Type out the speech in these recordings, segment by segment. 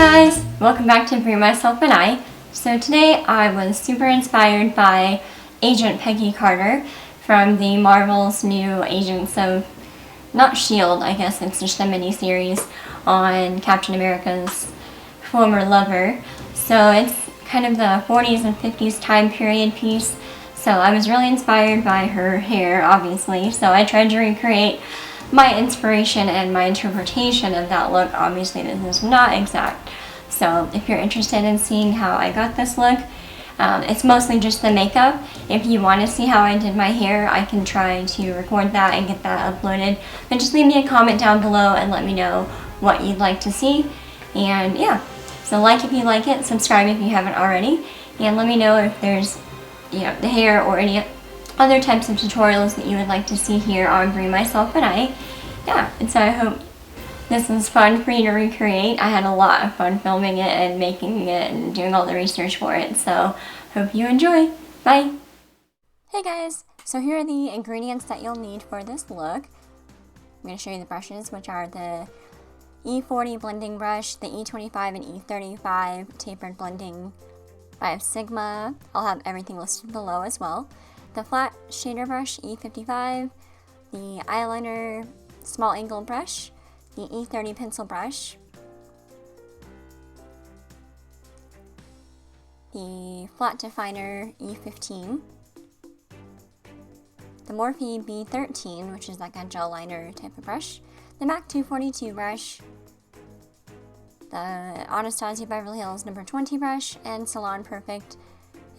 guys! Welcome back to BriMyselfAndEye. So today I was super inspired by Agent Peggy Carter from the Marvel's new Agents of, not S.H.I.E.L.D., I guess it's just a mini-series on Captain America's former lover. So it's kind of the 40s and 50s time period piece. So I was really inspired by her hair, obviously. So I tried to recreate my inspiration and my interpretation of that look. Obviously this is not exact. So if you're interested in seeing how I got this look, it's mostly just the makeup. If you want to see how I did my hair, I can try to record that and get that uploaded. But just leave me a comment down below and let me know what you'd like to see. And yeah, so like if you like it, subscribe if you haven't already, and let me know if there's, the hair or any other types of tutorials that you would like to see here on BriMyselfAndEye. Yeah, and so I hope this was fun for you to recreate. I had a lot of fun filming it and making it and doing all the research for it, so hope you enjoy. Bye! Hey guys, so here are the ingredients that you'll need for this look. I'm going to show you the brushes, which are the E40 blending brush, the E25 and E35 tapered blending by Sigma. I'll have everything listed below as well. The flat shader brush, E55, the eyeliner small angle brush, the E30 pencil brush, the flat definer E15, the Morphe B13, which is like a gel liner type of brush, the MAC 242 brush, the Anastasia Beverly Hills number 20 brush, and Salon Perfect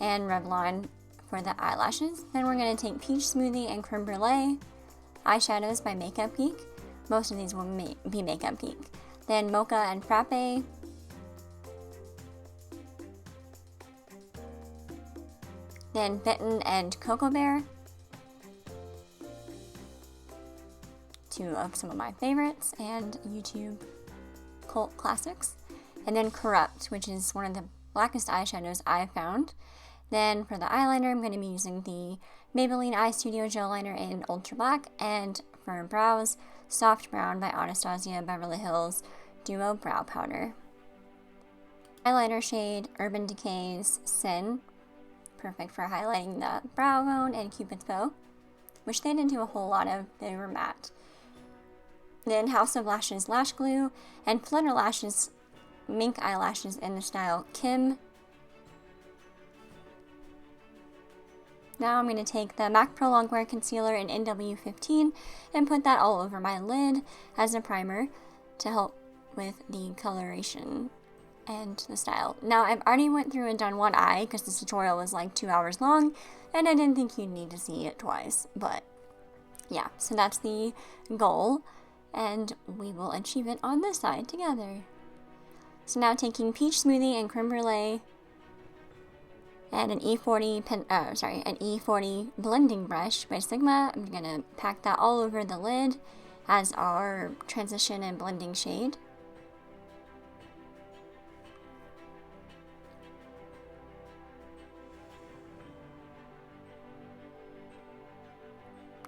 and Revlon for the eyelashes. Then we're going to take Peach Smoothie and Crème Brule, Eyeshadows by Makeup Geek. Most of these will be Makeup Geek. Then Mocha and Frappe. Then Bitten and Cocoa Bear. Two of some of my favorites and YouTube cult classics. And then Corrupt, which is one of the blackest eyeshadows I've found. Then for the eyeliner, I'm going to be using the Maybelline Eye Studio Gel Liner in Ultra Black, and for brows, Soft Brown by Anastasia Beverly Hills Duo Brow Powder. Eyeliner shade, Urban Decay's Sin, perfect for highlighting the brow bone and Cupid's bow, which they didn't do a whole lot of, they were matte. Then House of Lashes Lash Glue, and Flutter Lashes Mink Eyelashes in the style Kim. Now I'm going to take the MAC Pro Longwear Concealer in NW15 and put that all over my lid as a primer to help with the coloration and the style. Now I've already went through and done one eye because this tutorial was like 2 hours long and I didn't think you'd need to see it twice, but yeah, so that's the goal and we will achieve it on this side together. So now taking Peach Smoothie and Crème Brule and an E40 blending brush by Sigma. I'm gonna pack that all over the lid as our transition and blending shade.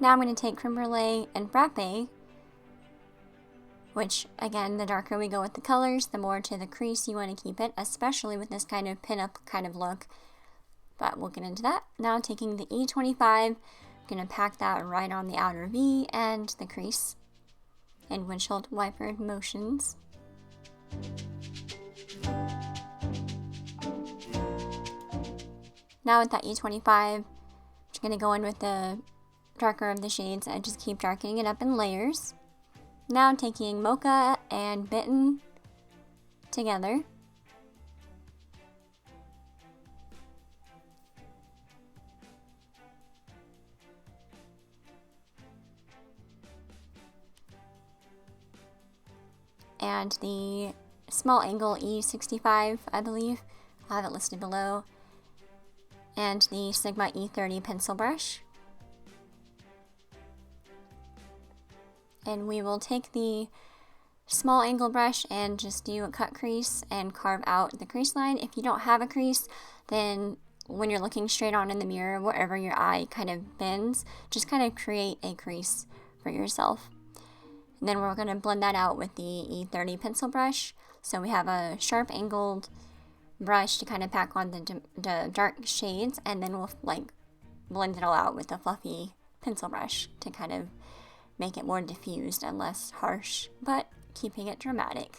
Now I'm going to take Crème Brule and Frappe, which again, the darker we go with the colors, the more to the crease you want to keep it, especially with this kind of pin-up kind of look. But we'll get into that. Now taking the E25, I'm going to pack that right on the outer V and the crease in windshield wiper motions. Now with that E25, I'm just going to go in with the darker of the shades and just keep darkening it up in layers. Now taking Mocha and Bitten together. And the small angle E65, I believe. I'll have it listed below. And the Sigma E30 pencil brush. And we will take the small angle brush and just do a cut crease and carve out the crease line. If you don't have a crease, then when you're looking straight on in the mirror, wherever your eye kind of bends, just kind of create a crease for yourself. And then we're going to blend that out with the E30 pencil brush. So we have a sharp angled brush to kind of pack on the dark shades, and then we'll like blend it all out with a fluffy pencil brush to kind of make it more diffused and less harsh, but keeping it dramatic.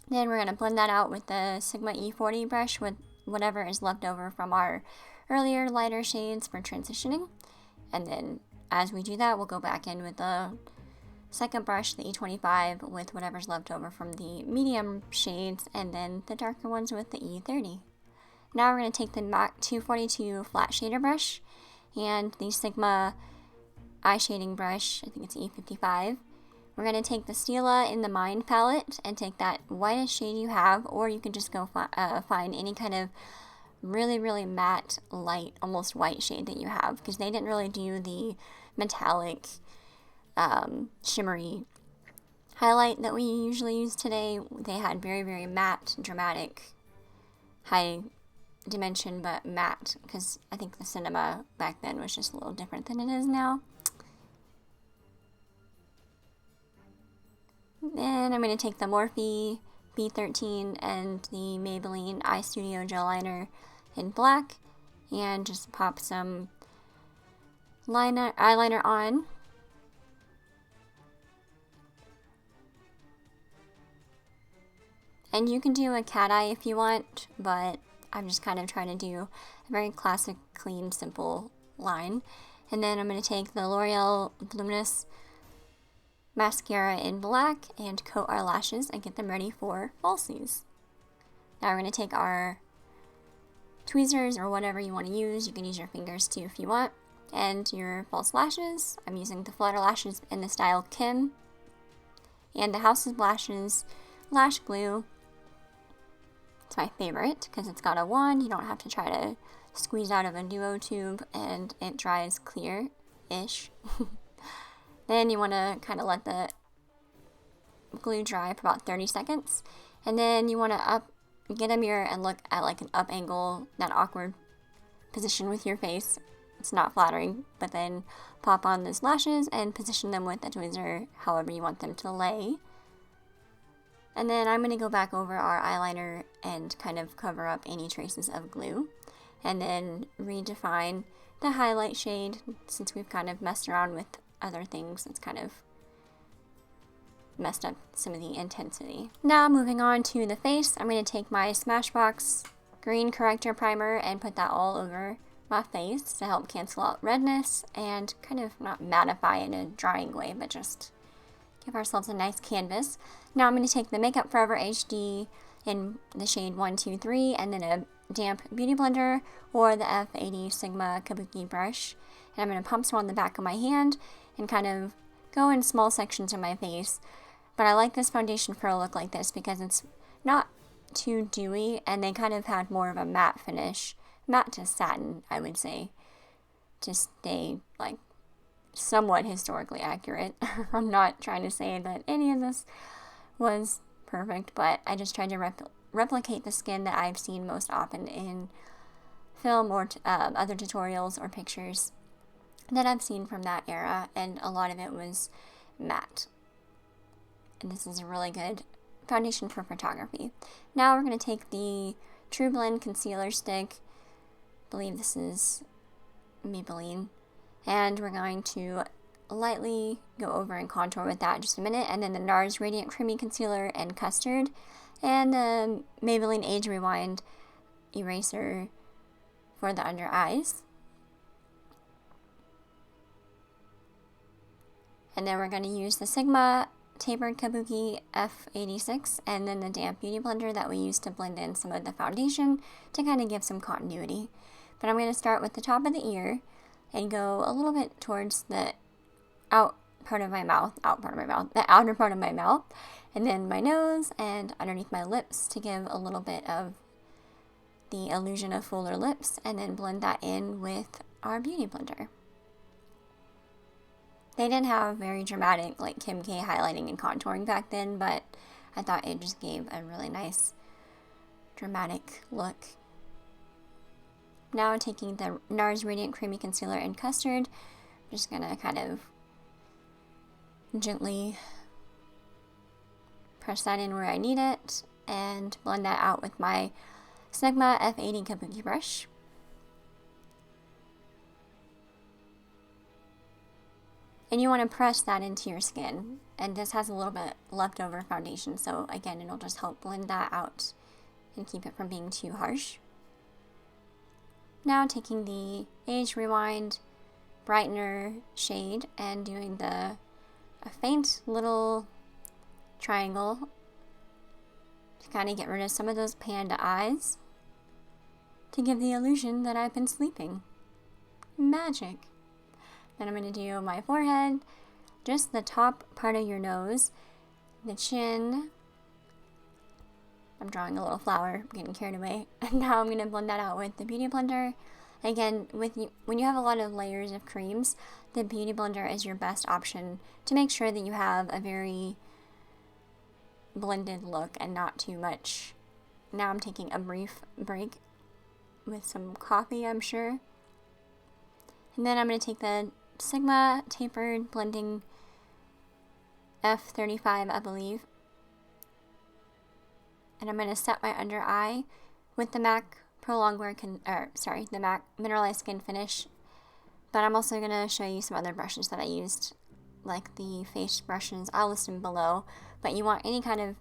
Then we're going to blend that out with the Sigma E40 brush with whatever is left over from our earlier lighter shades for transitioning. And then as we do that, we'll go back in with the second brush, the E25, with whatever's left over from the medium shades, and then the darker ones with the E30. Now we're going to take the MAC 242 flat shader brush and the Sigma eye shading brush, I think it's E55. We're going to take the Stila in the Mind palette and take that whitest shade you have, or you can just go find any kind of really matte, light, almost white shade that you have, because they didn't really do the metallic, shimmery highlight that we usually use today. They had very matte, dramatic, high dimension, but matte, because I think the cinema back then was just a little different than it is now. Then I'm going to take the Morphe B13 and the Maybelline Eye Studio Gel Liner in black and just pop some eyeliner on. And you can do a cat eye if you want, but I'm just kind of trying to do a very classic, clean, simple line. And then I'm going to take the L'Oreal Voluminous mascara in black and coat our lashes and get them ready for falsies. Now we're going to take our tweezers or whatever you want to use. You can use your fingers too if you want. And your false lashes. I'm using the Flutter lashes in the style Kim. And the House of Lashes lash glue. It's my favorite because it's got a wand. You don't have to try to squeeze out of a duo tube, and it dries clear-ish. Then you want to kind of let the glue dry for about 30 seconds. And then you want to get a mirror and look at like an up angle, that awkward position with your face. It's not flattering, but then pop on those lashes and position them with a tweezer however you want them to lay. And then I'm going to go back over our eyeliner and kind of cover up any traces of glue. And then redefine the highlight shade, since we've kind of messed around with other things. It's kind of messed up some of the intensity. Now moving on to the face, I'm going to take my Smashbox green corrector primer and put that all over my face to help cancel out redness and kind of not mattify in a drying way, but just give ourselves a nice canvas. Now I'm going to take the Makeup Forever HD in the shade 123 and then a damp beauty blender or the F80 Sigma Kabuki brush. And I'm going to pump some on the back of my hand and kind of go in small sections of my face. But I like this foundation for a look like this because it's not too dewy and they kind of had more of a matte finish. Matte to satin, I would say, to stay like somewhat historically accurate. I'm not trying to say that any of this was perfect, but I just tried to replicate the skin that I've seen most often in film or other tutorials or pictures that I've seen from that era, and a lot of it was matte. And this is a really good foundation for photography. Now we're going to take the True Blend concealer stick, I believe this is Maybelline, and we're going to lightly go over and contour with that in just a minute, and then the NARS Radiant Creamy Concealer and Custard, and the Maybelline Age Rewind Eraser for the under eyes. And then we're going to use the Sigma Tapered Kabuki F86 and then the damp beauty blender that we used to blend in some of the foundation to kind of give some continuity. But I'm going to start with the top of the ear and go a little bit towards the outer part of my mouth, and then my nose and underneath my lips to give a little bit of the illusion of fuller lips, and then blend that in with our beauty blender. They didn't have very dramatic like Kim K highlighting and contouring back then, but I thought it just gave a really nice dramatic look. Now taking the NARS Radiant Creamy Concealer and Custard, Just gonna kind of gently press that in where I need it and blend that out with my Sigma F80 Kabuki brush. And you want to press that into your skin. And this has a little bit leftover foundation, so again, it'll just help blend that out and keep it from being too harsh. Now taking the Age Rewind Brightener shade and doing a faint little triangle to kind of get rid of some of those panda eyes to give the illusion that I've been sleeping. Magic! Then I'm going to do my forehead, just the top part of your nose, the chin. I'm drawing a little flower, getting carried away. And now I'm going to blend that out with the Beauty Blender. Again, when you have a lot of layers of creams, the Beauty Blender is your best option to make sure that you have a very blended look and not too much. Now I'm taking a brief break with some coffee, I'm sure. And then I'm going to take the Sigma Tapered Blending F35, I believe. And I'm going to set my under eye with the MAC the MAC Mineralized Skin Finish. But I'm also going to show you some other brushes that I used, like the face brushes. I'll list them below. But you want any kind of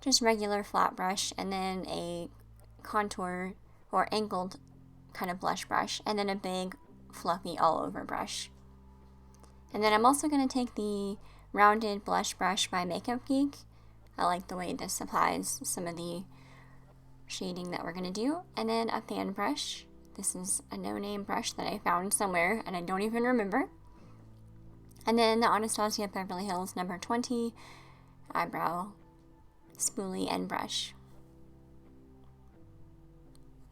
just regular flat brush, and then a contour or angled kind of blush brush, and then a big fluffy all over brush. And then I'm also going to take the rounded blush brush by Makeup Geek. I like the way this applies some of the shading that we're going to do. And then a fan brush. This is a no-name brush that I found somewhere and I don't even remember. And then the Anastasia Beverly Hills number 20 eyebrow spoolie and brush.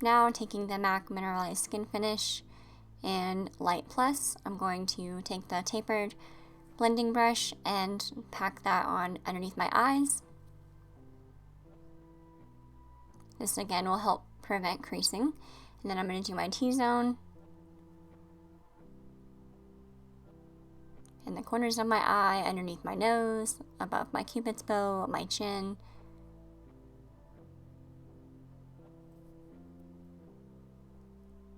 Now taking the MAC Mineralized Skin Finish and Light Plus, I'm going to take the Tapered blending brush and pack that on underneath my eyes. This again will help prevent creasing. And then I'm going to do my T-zone in the corners of my eye, underneath my nose, above my cupid's bow, my chin.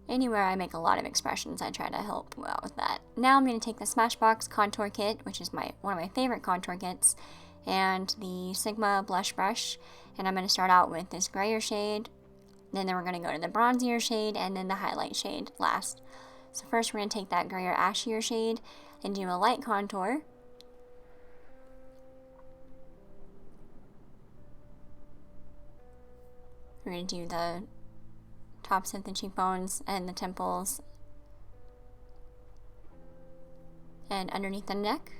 Anywhere I make a lot of expressions, I try to help out with that. Now I'm going to take the Smashbox Contour Kit, which is one of my favorite contour kits, and the Sigma Blush Brush, and I'm going to start out with this grayer shade, then we're going to go to the bronzier shade, and then the highlight shade last. So first we're going to take that grayer ashier shade and do a light contour. We're going to do the tops of the cheekbones and the temples and underneath the neck.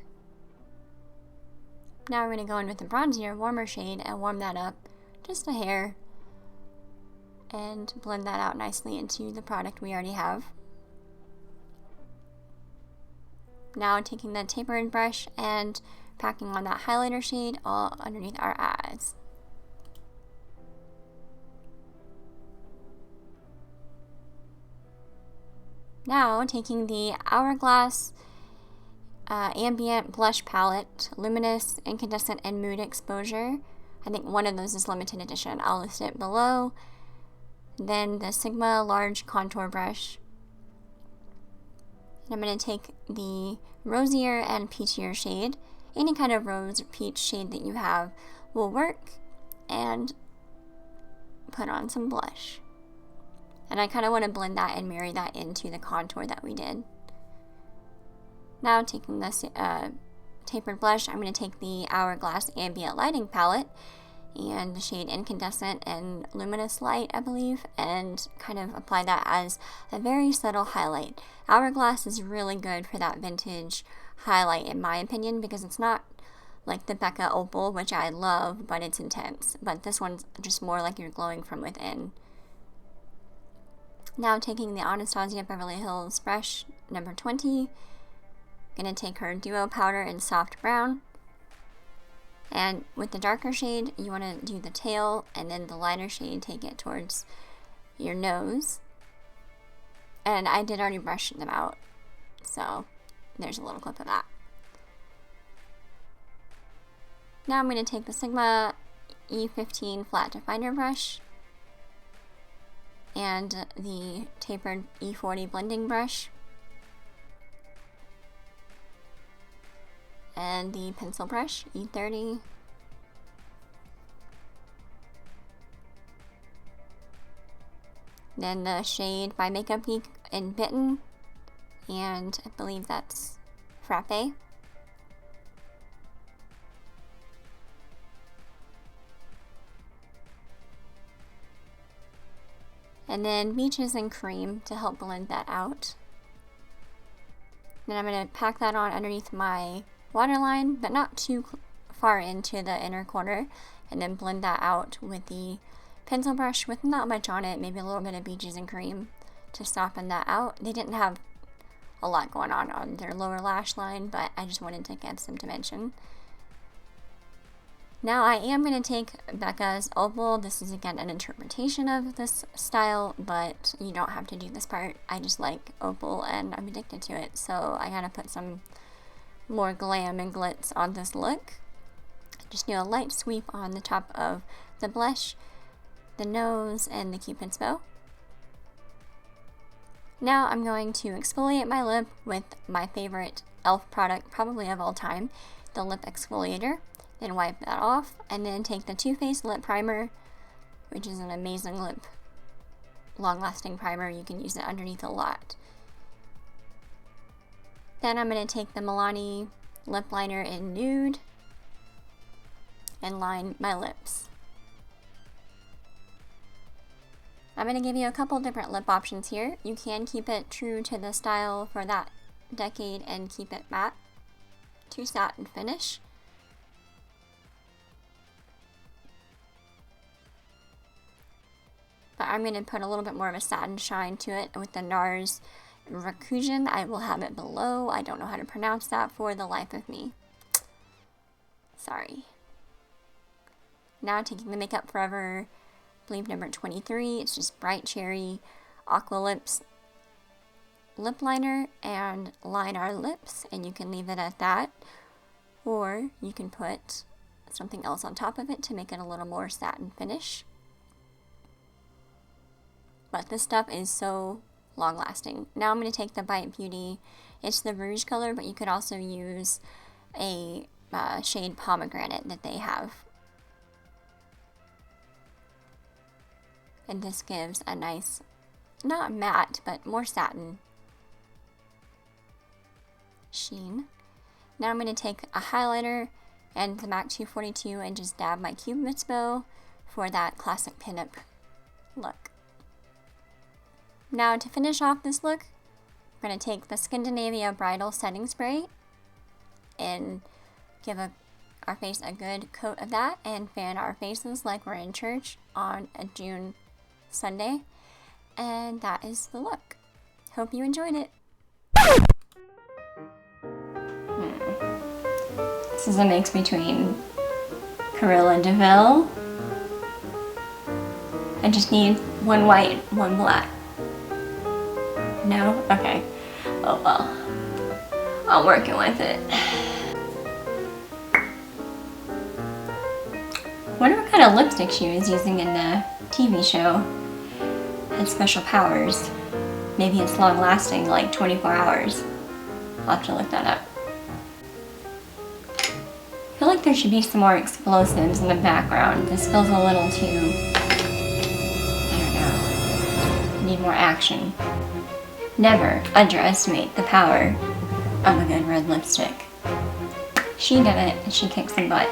Now we're going to go in with the bronzier, warmer shade and warm that up just a hair and blend that out nicely into the product we already have. Now taking the tapered brush and packing on that highlighter shade all underneath our eyes. Now taking the Hourglass Ambient Blush Palette, Luminous, Incandescent, and Mood Exposure. I think one of those is limited edition. I'll list it below. Then the Sigma Large Contour Brush. And I'm going to take the rosier and peachier shade. Any kind of rose or peach shade that you have will work. And put on some blush. And I kind of want to blend that and marry that into the contour that we did. Now taking this tapered blush, I'm going to take the Hourglass Ambient Lighting Palette and the shade Incandescent and Luminous Light, I believe, and kind of apply that as a very subtle highlight. Hourglass is really good for that vintage highlight in my opinion, because it's not like the Becca Opal, which I love, but it's intense. But this one's just more like you're glowing from within. Now taking the Anastasia Beverly Hills brush number 20, gonna take her Duo Powder in Soft Brown. And with the darker shade, you want to do the tail, and then the lighter shade, take it towards your nose. And I did already brush them out, so there's a little clip of that. Now I'm going to take the Sigma E15 flat definer brush and the Tapered E40 blending brush and the pencil brush E30. Then the shade by Makeup Geek in Bitten, and I believe that's Frappe. And then Beaches and Cream to help blend that out. Then I'm going to pack that on underneath my waterline, but not too far into the inner corner, and then blend that out with the pencil brush with not much on it, maybe a little bit of Beaches and Cream to soften that out. They didn't have a lot going on their lower lash line, but I just wanted to give some dimension. Now I am going to take Becca's Opal. This is again an interpretation of this style, but you don't have to do this part. I just like Opal and I'm addicted to it, so I gotta put some more glam and glitz on this look. Just do a light sweep on the top of the blush, the nose, and the Cupid's bow. Now I'm going to exfoliate my lip with my favorite e.l.f. product probably of all time, the lip exfoliator. Then wipe that off, and then take the Too Faced lip primer, which is an amazing lip long-lasting primer. You can use it underneath a lot. Then I'm going to take the Milani lip liner in Nude and line my lips. I'm going to give you a couple different lip options here. You can keep it true to the style for that decade and keep it matte to satin finish. But I'm going to put a little bit more of a satin shine to it with the NARS Reclusion. I will have it below. I don't know how to pronounce that for the life of me. Sorry. Now taking the Makeup Forever, I believe number 23. It's just Bright Cherry Aqua Lips lip liner and line our lips, and you can leave it at that, or you can put something else on top of it to make it a little more satin finish. But this stuff is so long lasting. Now I'm going to take the Bite Beauty. It's the Rouge color, but you could also use a shade Pomegranate that they have. And this gives a nice, not matte, but more satin sheen. Now I'm going to take a highlighter and the MAC 242 and just dab my Cupid's bow for that classic pinup look. Now to finish off this look, I'm going to take the Scandinavia Bridal Setting Spray and give our face a good coat of that and fan our faces like we're in church on a June Sunday. And that is the look. Hope you enjoyed it. This is a mix between Carril and DeVille. I just need one white, one black. No? Okay. Oh well. I'm working with it. Wonder what kind of lipstick she was using in the TV show. Had special powers. Maybe it's long lasting, like 24 hours. I'll have to look that up. I feel like there should be some more explosives in the background. This feels a little too, I don't know. I need more action. Never underestimate the power of a good red lipstick. She did it, and she kicked some butt.